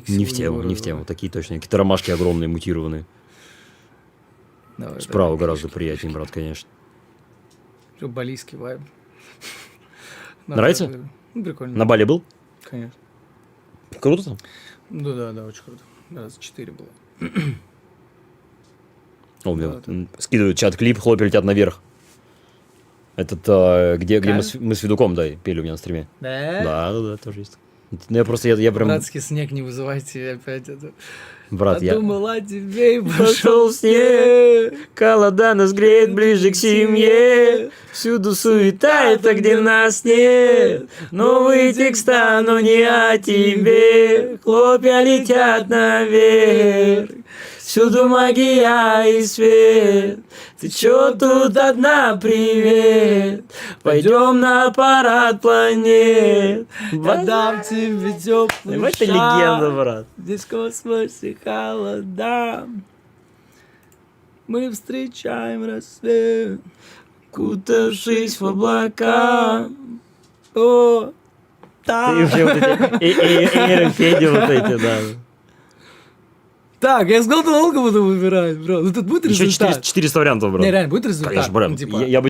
Не в тему, не в тему. Такие точно. Какие-то ромашки огромные, мутированные. Давай, Справа давай, гораздо фишки, приятнее, фишки. брат, конечно. Балийский вайб. Нравится? Ну, прикольно. На Бали был? Конечно. Круто там? Ну да, очень круто. Раз 4 было. О, мне Да, вот, скидывают чат клип, хлопья летят наверх. Этот, где мы с Федуком, да, пели у меня на стриме. Да? Да, тоже есть. Ну, я просто, я прям... Братский снег, не вызывайте опять это. Брат, я... Подумал о тебе и Пошел снег, колода нас греет ближе к семье. Всюду суета, это где нас нет. Новые текста, но не о тебе. Хлопья летят наверх. Всюду магия и свет. Ты чё тут одна, привет? Пойдем на парад планет. Я дам тебе теплый Вот это легенда, брат. Здесь в космосе холода. Мы встречаем рассвет, кутавшись в облака. О, И там. вообще вот эти эйрофеди вот эти, да. Так, я сказал, долго буду выбирать, бро. Ну тут будет Еще результат. 400 вариантов, брат. Не, реально, будет результат. Конечно, брат. Ну, типа, Я бы